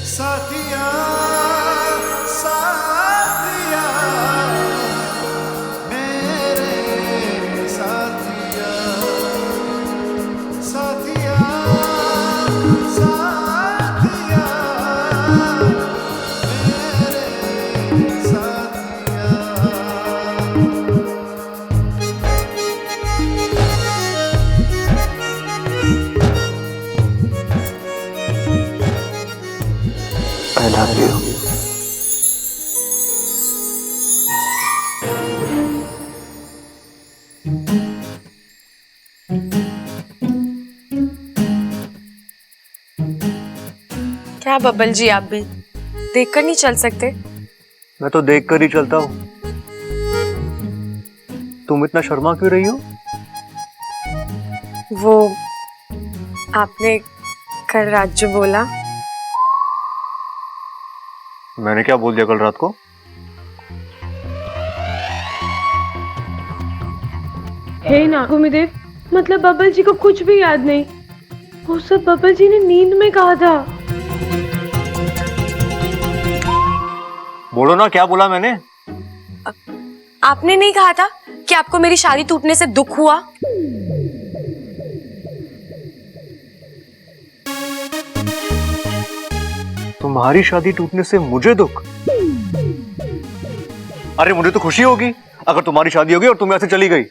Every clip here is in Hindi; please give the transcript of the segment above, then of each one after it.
साथिया साथिया मेरे साथिया साथिया साथिया मेरे साथिया। I love you. क्या बब्बल जी, आप भी देखकर नहीं चल सकते? मैं तो देख कर ही चलता हूँ। तुम इतना शर्मा क्यों रही हो? वो आपने कल रात जो बोला। मैंने क्या बोल दिया कल रात को? हे नागुमिदेव, मतलब बब्बल जी को कुछ भी याद नहीं। वो सब बब्बल जी ने नींद में कहा था। बोलो ना, क्या बोला मैंने? आपने नहीं कहा था कि आपको मेरी शादी टूटने से दुख हुआ? तुम्हारी शादी टूटने से मुझे दुख? अरे मुझे तो खुशी होगी अगर तुम्हारी शादी होगी और तुम यहाँ से चली गई।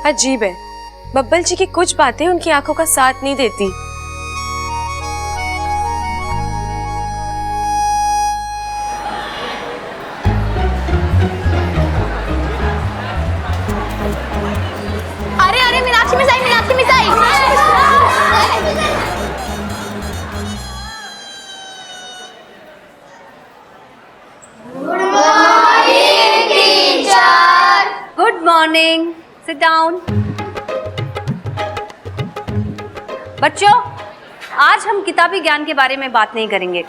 अजीब है, बब्बल जी की कुछ बातें उनकी आंखों का साथ नहीं देती। अरे अरे मीनाक्षी मिसाई, मीनाक्षी मिसाई। Good morning, sit down. बच्चों, आज हम किताबी ज्ञान के बारे में बात नहीं करेंगे।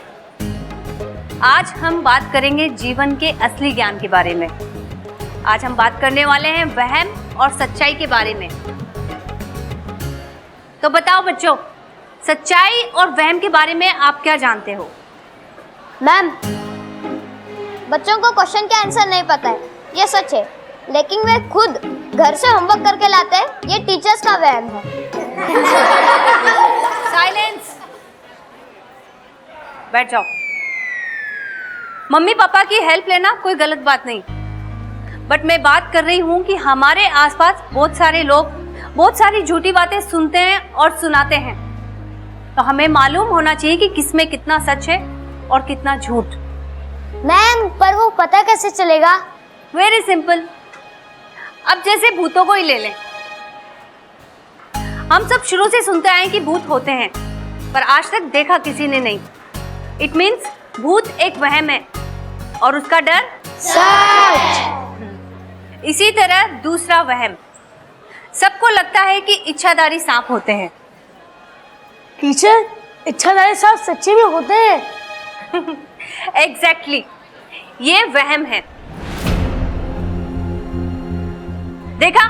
आज हम बात करेंगे जीवन के असली ज्ञान के बारे में। आज हम बात करने वाले हैं वहम और सच्चाई के बारे में। तो बताओ बच्चों, सच्चाई और वहम के बारे में आप क्या जानते हो? मैम, बच्चों को क्वेश्चन के आंसर नहीं पता है, ये सच है, लेकिन वे खुद घर से होमवर्क करके लाते हैं, ये टीचर्स का वहम है। साइलेंस, बैठ जाओ। मम्मी पापा की हेल्प लेना कोई गलत बात नहीं, बट मैं बात कर रही हूँ कि हमारे आसपास बहुत सारे लोग बहुत सारी झूठी बातें सुनते हैं और सुनाते हैं। तो हमें मालूम होना चाहिए कि किसमें कितना सच है और कितना झूठ। मैम, पर वो पता कैसे चलेगा? Very simple. अब जैसे भूतों को ही ले लें। हम सब शुरू से सुनते आए कि भूत होते हैं, पर आज तक देखा किसी ने नहीं। इट मीन्स भूत एक वहम है और उसका डर सच। इसी तरह दूसरा वहम, सबको लगता है कि इच्छाधारी सांप होते हैं। टीचर, इच्छाधारी सांप सच्चे में होते हैं? एग्जैक्टली, ये वहम है। देखा,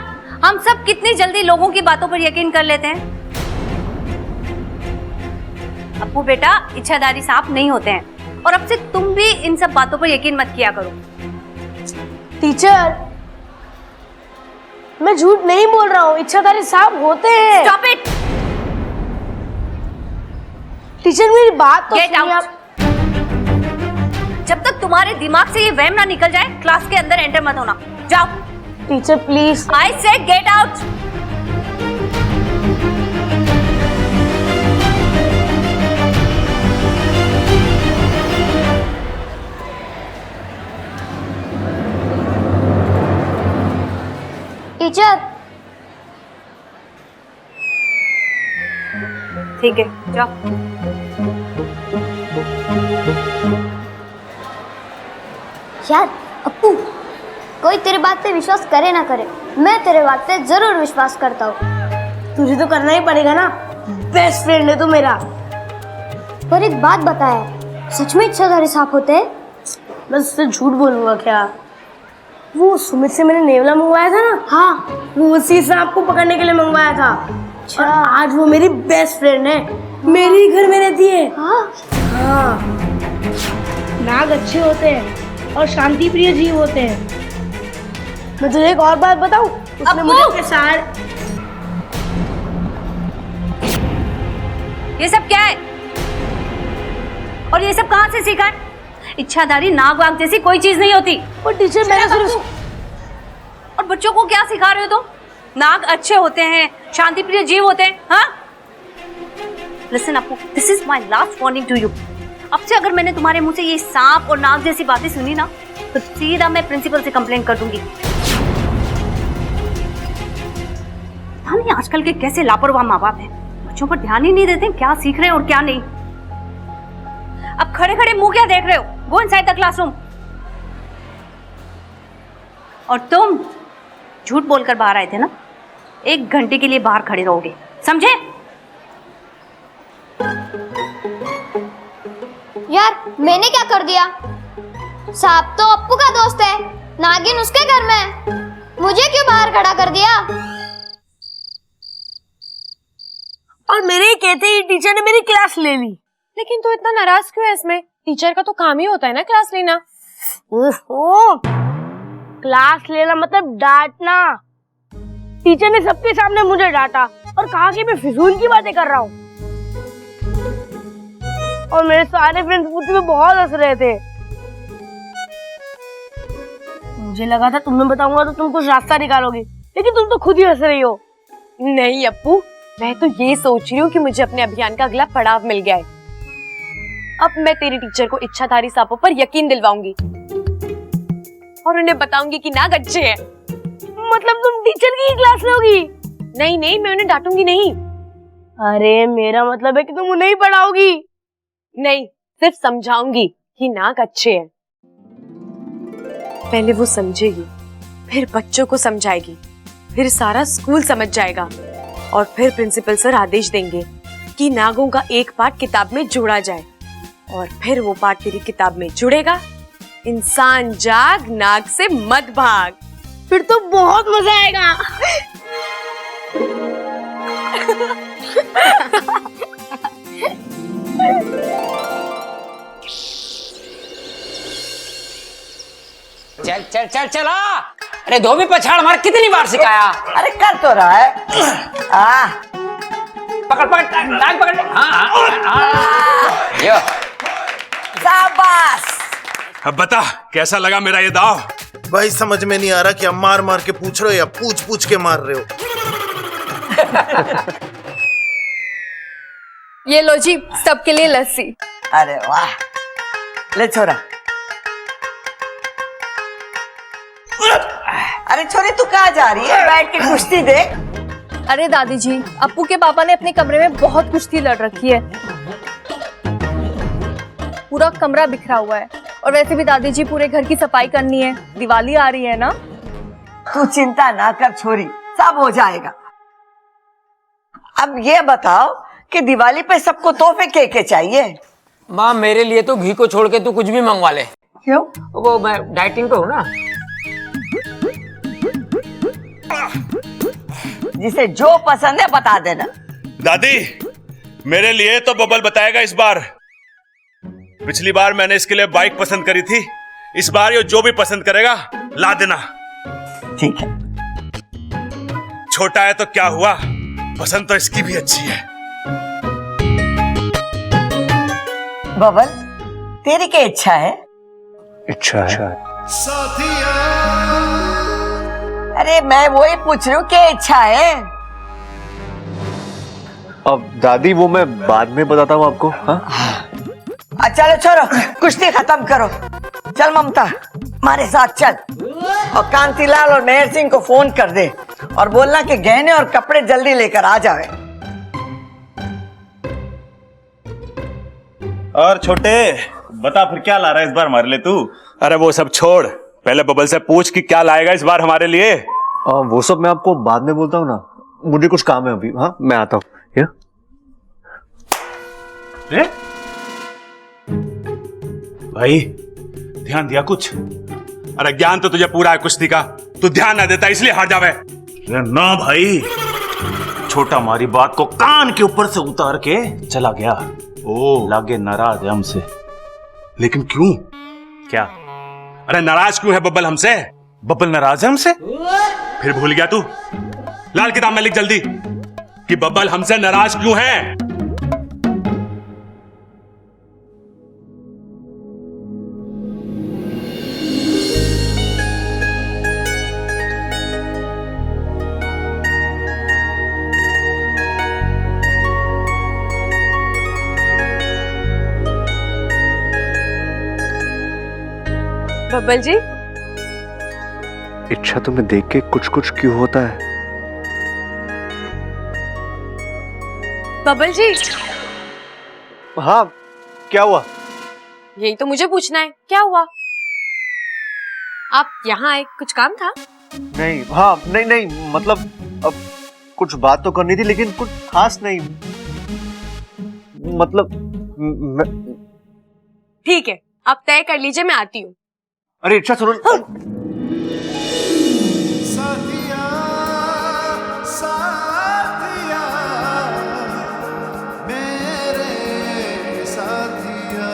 हम सब कितनी जल्दी लोगों की बातों पर यकीन कर लेते हैं। अप्पू बेटा, इच्छाधारी सांप नहीं होते हैं, और अब से तुम भी इन सब बातों पर यकीन मत किया करो। टीचर, मैं झूठ नहीं बोल रहा हूँ, इच्छाधारी सांप होते हैं। Stop it. टीचर, मेरी बात तो गेट सुनिए आउट। आप। जब तक तुम्हारे दिमाग से ये वहम ना निकल जाए, क्लास के अंदर एंटर मत होना। जाओ। Teacher please. I said get out. Teacher, ठीक है, जाओ। यार अप्पू, कोई तेरे बात पे विश्वास करे ना करे, मैं तेरे बात पे जरूर विश्वास करता हूँ। तुझे तो करना ही पड़ेगा ना, बेस्ट फ्रेंड है तू मेरा। पर एक बात बताया, सच में इच्छाधारी सांप होते हैं? मैं उससे झूठ बोलूंगा क्या? वो सुमित से मैंने नेवला मंगवाया था ना, हाँ वो उसी सांप को पकड़ने के लिए मंगवाया था। और आज वो मेरी बेस्ट फ्रेंड है, मेरे ही घर में रहती है। हाँ नाग अच्छे होते हैं और शांति प्रिय जीव होते हैं। मैं तुझे एक और बात बताऊं, उसने मुझे अपने सारे ये सब क्या है और ये सब कहाँ से सीखा है? इच्छाधारी नाग वाग जैसी कोई चीज नहीं होती। और टीचर मैंने सिर्फ और बच्चों को क्या सिखा रहे हो तुम? नाग अच्छे होते हैं, शांति प्रिय जीव होते हैं। हाँ listen Apu, this is my last warning to you. अब से अगर मैंने तुम्हारे मुंह से ये सांप और नाग जैसी बातें सुनी ना तो सीधा मैं प्रिंसिपल से कंप्लेंट कर दूंगी। हम ये आजकल के कैसे लापरवाह माँ बाप हैं, बच्चों पर ध्यान ही नहीं देते क्या सीख रहे हैं और क्या नहीं। अब खड़े खड़े मुंह क्या देख रहे हो? Go inside the classroom. और तुम झूठ बोलकर बाहर आए थे ना, 1 घंटे के लिए बाहर खड़े रहोगे, समझे? यार मैंने क्या कर दिया? सांप तो अप्पू का दोस्त है, नागिन उसके घर में है, मुझे क्यों बाहर खड़ा कर दिया? और मेरे ही कहते ही टीचर ने मेरी क्लास ले ली। लेकिन तू इतना नाराज क्यों है इसमें? टीचर का तो काम ही होता है ना क्लास लेना। ओहो, क्लास लेना मतलब डांटना। टीचर ने सबके सामने मुझे डांटा और कहा कि मैं फिजूल की बातें कर रहा हूँ। और मेरे सारे फ्रेंड्स मुझ पे बहुत हंस रहे थे। मुझे लगा था तुम्हें बताऊंगा तो तुम कुछ रास्ता निकालोगी, लेकिन तुम तो खुद ही हंस रही हो। नहीं अप्पू, मैं तो ये सोच रही हूँ कि मुझे अपने अभियान का अगला पड़ाव मिल गया है। अब मैं तेरी टीचर को इच्छाधारी सांपों पर यकीन दिलवाऊंगी और उन्हें बताऊंगी कि नाग अच्छे हैं। मतलब तुम टीचर की ही क्लास लोगी? नहीं नहीं, मैं उन्हें डांटूंगी नहीं। अरे मेरा मतलब है कि तुम उन्हें ही पढ़ाओगी। नहीं, सिर्फ समझाऊंगी कि नाग अच्छे हैं। पहले वो समझेगी, फिर बच्चों को समझाएगी, फिर सारा स्कूल समझ जाएगा और फिर प्रिंसिपल सर आदेश देंगे कि नागों का एक पार्ट किताब में जोड़ा जाए और फिर वो पार्ट तेरी किताब में जुड़ेगा। इंसान जाग, नाग से मत भाग। फिर तो बहुत मजा आएगा। चल चल चल चला। अरे धोबी पछाड़ मार, कितनी बार सिखाया? अरे कर तो रहा है। पकड़ पकड़ टांग पकड़। यो शाबाश। अब बता कैसा लगा मेरा ये दाव? भाई समझ में नहीं आ रहा कि आप मार मार के पूछ रहे हो या पूछ पूछ के मार रहे हो। ये लो जी, सबके लिए लस्सी। अरे वाह, ले छोरा। अरे छोरी तू कहाँ जा रही है? बैठ के कुश्ती देख। अरे दादी जी, अप्पू के पापा ने अपने कमरे में बहुत कुश्ती लड़ रखी है, पूरा कमरा बिखरा हुआ है। और वैसे भी दादी जी पूरे घर की सफाई करनी है, दिवाली आ रही है ना। तू चिंता ना कर छोरी, सब हो जाएगा। अब ये बताओ कि दिवाली पे सबको तोहफे के चाहिए? माँ मेरे लिए तो घी को छोड़ के तू कुछ भी मंगवा ले। क्यों? वो मैं डाइटिंग पे हूँ ना। जिसे जो पसंद है बता देना। दादी मेरे लिए तो बबल बताएगा इस बार। पिछली बार मैंने इसके लिए बाइक पसंद करी थी, इस बार ये जो भी पसंद करेगा ला देना। ठीक है। छोटा है तो क्या हुआ, पसंद तो इसकी भी अच्छी है। बबल तेरी क्या इच्छा है? इच्छा है साथिया अरे मैं वही पूछ रही हूँ, क्या इच्छा है? अब दादी वो मैं बाद में बताता हूँ आपको। हाँ चलो छोरो, कुश्ती खत्म करो। चल ममता हमारे साथ चल, और कांतिलाल और मेहर सिंह को फोन कर दे और बोलना कि गहने और कपड़े जल्दी लेकर आ जावे। और छोटे बता फिर क्या ला रहा है इस बार हमारे लिए तू? अरे वो सब छोड़, पहले बबल से पूछ कि क्या लाएगा इस बार हमारे लिए। वो सब मैं आपको बाद में बोलता हूँ ना, मुझे कुछ काम है अभी। हाँ मैं आता हूँ। भाई ध्यान दिया कुछ? अरे ज्ञान तो तुझे पूरा है कुश्ती का, तू ध्यान ना देता इसलिए हार जावे। ना भाई, छोटा हमारी बात को कान के ऊपर से उतार के चला गया। ओ, लागे नाराज है हमसे। लेकिन क्यों? क्या? अरे नाराज क्यों है बब्बल हमसे? बब्बल नाराज है हमसे? फिर भूल गया तू? लाल किताब में लिख जल्दी कि बब्बल हमसे नाराज क्यों है। बब्बल जी, इच्छा तुम्हें देख के कुछ कुछ क्यों होता है? बब्बल जी, हाँ, क्या हुआ? यही तो मुझे पूछना है, क्या हुआ? आप यहाँ आए, कुछ काम था? नहीं, हाँ, नहीं नहीं, मतलब अब कुछ बात तो करनी थी लेकिन कुछ खास नहीं। मतलब ठीक है, आप तय कर लीजिए, मैं आती हूँ। अरे इच्छा सुनो। साथिया, साथिया, मेरे साथिया,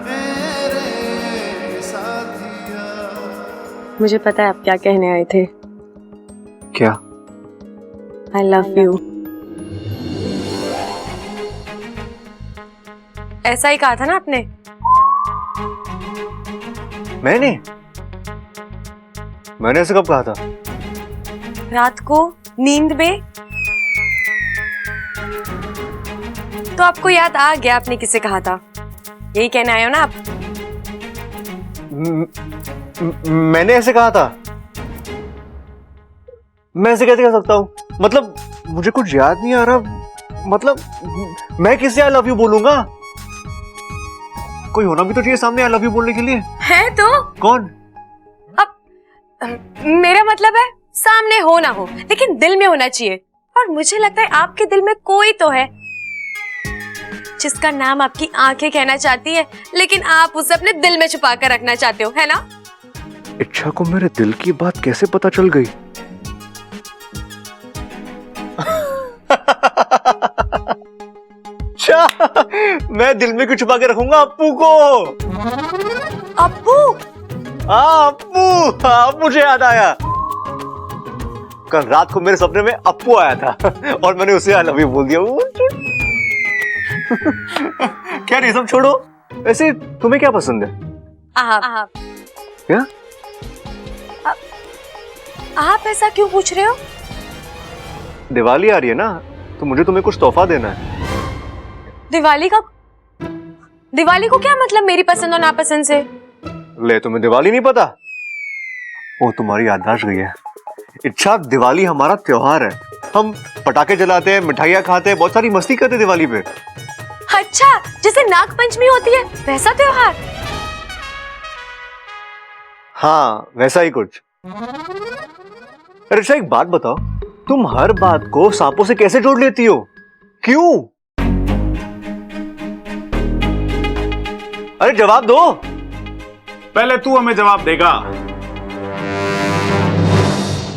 मेरे साथिया। मुझे पता है आप क्या कहने आए थे। क्या? I love you। ऐसा ही कहा था ना आपने? मैंने ऐसे कब कहा था? रात को नींद में तो आपको याद आ गया आपने किसे कहा था, यही कहने आए हो ना आप? मैंने ऐसे कहा था? मैं ऐसे कैसे कह सकता हूँ? मतलब मुझे कुछ याद नहीं आ रहा। मतलब मैं किससे आई लव यू बोलूंगा? कोई होना भी तो चाहिए सामने आई लव यू बोलने के लिए। है तो कौन? अब मेरा मतलब है सामने हो ना हो लेकिन दिल में होना चाहिए, और मुझे लगता है आपके दिल में कोई तो है जिसका नाम आपकी आंखें कहना चाहती है, लेकिन आप उसे अपने दिल में छुपा कर रखना चाहते हो, है ना? इच्छा को मेरे दिल की बात कैसे पता चल गई? अच्छा, मैं दिल में क्यों छुपा के रखूंगा अप्पू को? अप्पू? हाँ अप्पू, अब मुझे याद आया। कल रात को मेरे सपने में अप्पू आया था और मैंने उसे आई लव यू बोल दिया। क्या नहीं, सब छोड़ो। वैसे तुम्हें क्या पसंद है? आप। क्या? आप ऐसा क्यों पूछ रहे हो? दिवाली आ रही है ना, तो मुझे तुम्हें कुछ तोहफा देना है। दिवाली को क्या मतलब मेरी पसंद और नापसंद से? ले, तुम्हें दिवाली नहीं पता? ओ, तुम्हारी याददाश्त गई है। इच्छा, दिवाली हमारा त्योहार है। हम पटाखे जलाते हैं, मिठाइयाँ खाते हैं, बहुत सारी मस्ती करते हैं दिवाली पे। अच्छा, जैसे नाग पंचमी होती है वैसा त्योहार? हाँ, वैसा ही कुछ। अरे इच्छा, एक बात बताओ, तुम हर बात को सांपों से कैसे जोड़ लेती हो? क्यों? अरे जवाब दो। पहले तू हमें जवाब देगा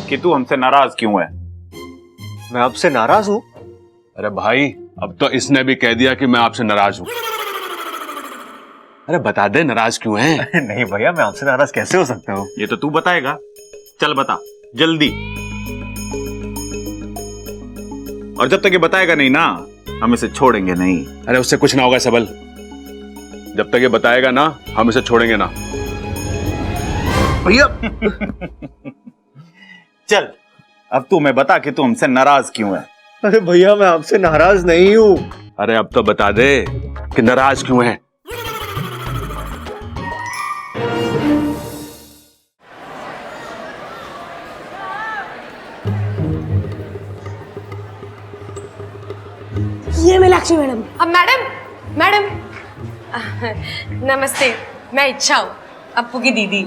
कि तू हमसे नाराज क्यों है? मैं आपसे नाराज हूं? अरे भाई, अब तो इसने भी कह दिया कि मैं आपसे नाराज हूं। अरे बता दे नाराज क्यों है? नहीं भैया, मैं आपसे नाराज कैसे हो सकता हूँ? ये तो तू बताएगा। चल बता जल्दी। और जब तक ये बताएगा नहीं ना, हम इसे छोड़ेंगे नहीं। अरे उससे कुछ ना होगा सबल, जब तक ये बताएगा ना हम इसे छोड़ेंगे ना। भैया चल, अब तू मैं बता कि तू हमसे नाराज क्यों है। अरे भैया, मैं आपसे नाराज नहीं हूँ। अरे अब तो बता दे कि नाराज क्यों है। ये मीनाक्षी मैडम। अब मैडम नमस्ते, मैं इच्छा हूँ, अप्पू की दीदी।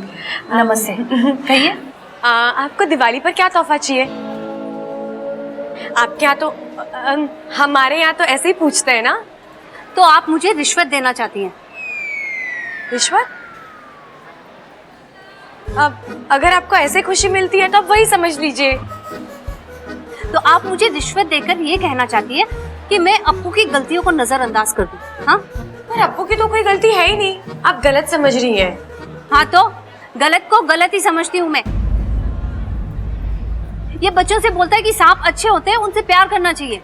नमस्ते। कहिए। आपको दिवाली पर क्या तोहफा चाहिए? आपके यहाँ तो हमारे यहाँ तो ऐसे ही पूछते हैं ना। तो आप मुझे रिश्वत देना चाहती हैं? रिश्वत? अब अगर आपको ऐसे खुशी मिलती है तो आप वही समझ लीजिए। तो आप मुझे रिश्वत देकर ये कहना चाहती है कि मैं अप्पू की गलतियों को नजरअंदाज कर दूं? हाँ, पर अप्पू की तो कोई गलती है ही नहीं, आप गलत समझ रही हैं। हाँ तो गलत को गलत ही समझती हूँ मैं। ये बच्चों से बोलता है कि सांप अच्छे होते हैं, उनसे प्यार करना चाहिए।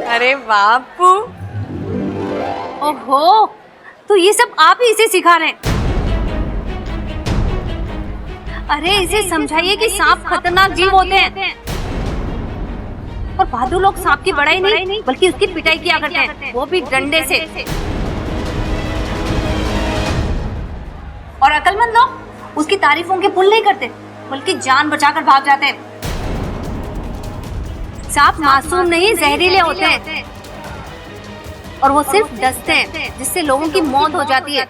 अरे वाह अप्पू। ओहो, तो ये सब आप ही इसे सिखा रहे हैं। अरे इसे समझाइए कि सांप खतरनाक जीव होते हैं और बहादुर लोग सांप की बड़ाई नहीं बल्कि उसकी पिटाई किया करते हैं, वो भी डंडे से। और अकलमंद लोग उसकी तारीफों के पुल नहीं करते बल्कि जान बचाकर भाग जाते हैं। सांप मासूम नहीं, जहरीले होते हैं और वो सिर्फ डसते हैं जिससे लोगों की मौत हो जाती है।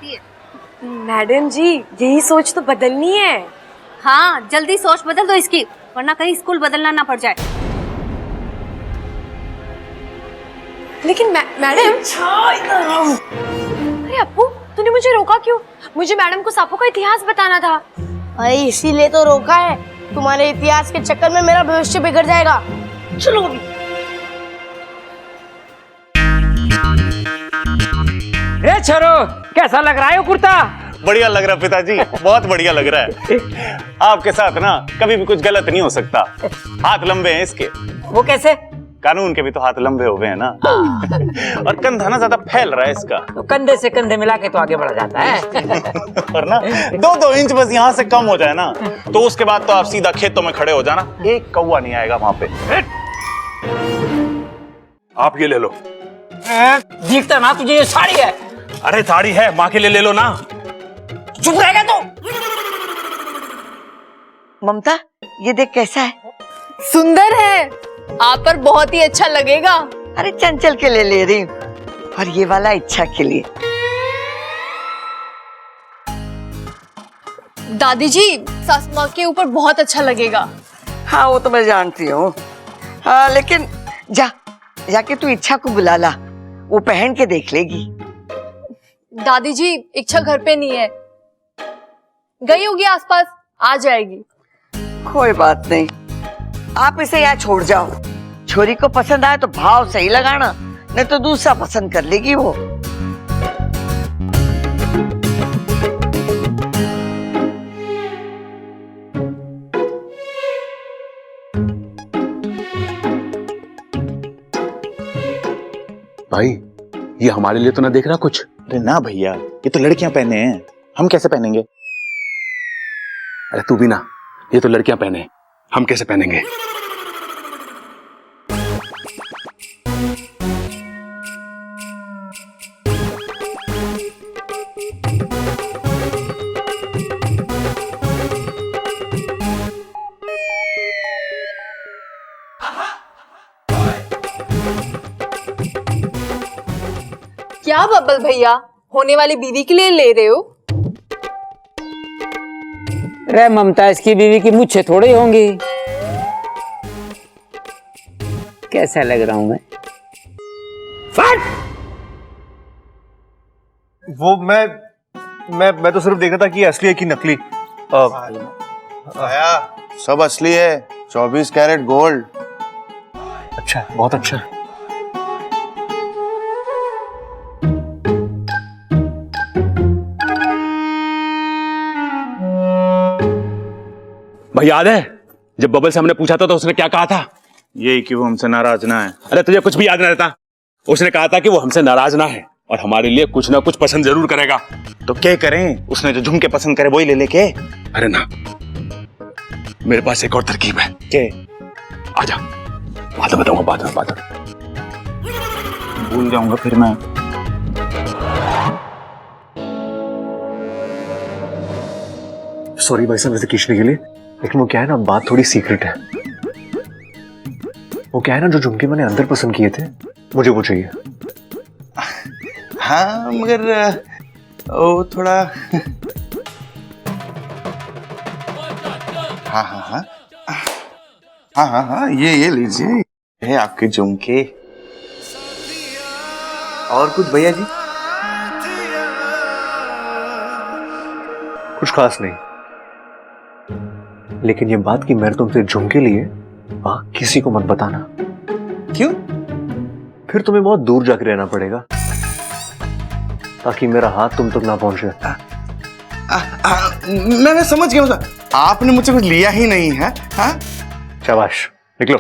मैडम जी, यही सोच तो बदलनी है। हाँ, जल्दी सोच बदल दो इसकी, वरना कहीं स्कूल बदलना ना पड़ जाए। लेकिन मैडम। अरे अप्पू, तूने मुझे रोका क्यों? मुझे मैडम को सांपों का इतिहास बताना था। अरे इसीलिए तो रोका है, तुम्हारे इतिहास के चक्कर में मेरा भविष्य बिगड़ जाएगा। चलो अभी। छोरो, कैसा लग रहा है वो कुर्ता? बढ़िया लग रहा है पिताजी, बहुत बढ़िया लग रहा है। आपके साथ ना कभी भी कुछ गलत नहीं हो सकता। हाथ लंबे हैं इसके। वो कैसे? कानून के भी तो हाथ लंबे हो गए हैं ना। और कंधा ना ज्यादा फैल रहा है इसका, तो कंधे से कंधे मिला के तो आगे बढ़ा जाता है। और ना 2-2 इंच बस यहाँ से कम हो जाए ना, तो उसके बाद तो आप सीधा खेतों में खड़े हो जाना, एक कौवा नहीं आएगा वहां पे। आप ये ले लो। दिखता ना तुझे ये साड़ी है? अरे साड़ी है, माँ के लिए ले लो ना। चुप रहेगा तो? ममता, ये देख कैसा है। सुंदर है, आप पर बहुत ही अच्छा लगेगा। अरे चंचल के लिए ले रही हूँ, और ये वाला इच्छा के लिए। दादी जी, सास माँ के ऊपर बहुत अच्छा लगेगा। हाँ वो तो मैं जानती हूँ। हाँ लेकिन जाके तू इच्छा को बुला ला, वो पहन के देख लेगी। दादी जी, इच्छा घर पे नहीं है, गई होगी आसपास, आ जाएगी। कोई बात नहीं, आप इसे यहाँ छोड़ जाओ। छोरी को पसंद आए तो भाव सही लगाना, नहीं तो दूसरा पसंद कर लेगी वो। भाई, ये हमारे लिए तो ना देख रहा कुछ। अरे ना भैया, ये तो लड़कियां पहने हैं, हम कैसे पहनेंगे? अरे तू भी ना, ये तो लड़कियां पहने, हम कैसे पहनेंगे? क्या बब्बल भैया, होने वाली बीवी के लिए ले रहे हो? रे ममता, इसकी बीवी की मुझे थोड़ी होंगी। कैसा लग रहा हूं मैं? वो मैं तो सिर्फ देख रहा था कि असली है कि नकली। आया, सब असली है, 24 कैरेट गोल्ड। अच्छा, बहुत अच्छा। भाई याद है जब बबल से हमने पूछा था तो उसने क्या कहा था? यही कि वो हमसे नाराज ना है। अरे तुझे कुछ भी याद नहीं रहता। उसने कहा था कि वो हमसे नाराज ना है और हमारे लिए कुछ ना कुछ पसंद जरूर करेगा। तो क्या करें? उसने जो झुमके पसंद करे वही ले लेके। अरे ना, मेरे पास एक और तरकीब है। के? आजा, बाद में बताऊंगा, बाद में भूल जाऊंगा फिर मैं। सॉरी भाई साहब वैसे खींचने के लिए, लेकिन वो क्या है ना, बात थोड़ी सीक्रेट है। वो क्या है ना, जो झुमके मैंने अंदर पसंद किए थे, मुझे वो चाहिए। हाँ मगर वो थोड़ा हाँ हाँ हाँ हाँ हाँ हाँ, ये लीजिए, है आपके झुमके। और कुछ भैया जी? कुछ खास नहीं, लेकिन ये बात कि मैंने तुमसे झुमके लिए वहां किसी को मत बताना। क्यों? फिर तुम्हें बहुत दूर जाके रहना पड़ेगा ताकि मेरा हाथ तुम तक ना पहुंचे। मैं समझ गया, आपने मुझसे कुछ लिया ही नहीं है। हाँ, शाबाश, निकलो।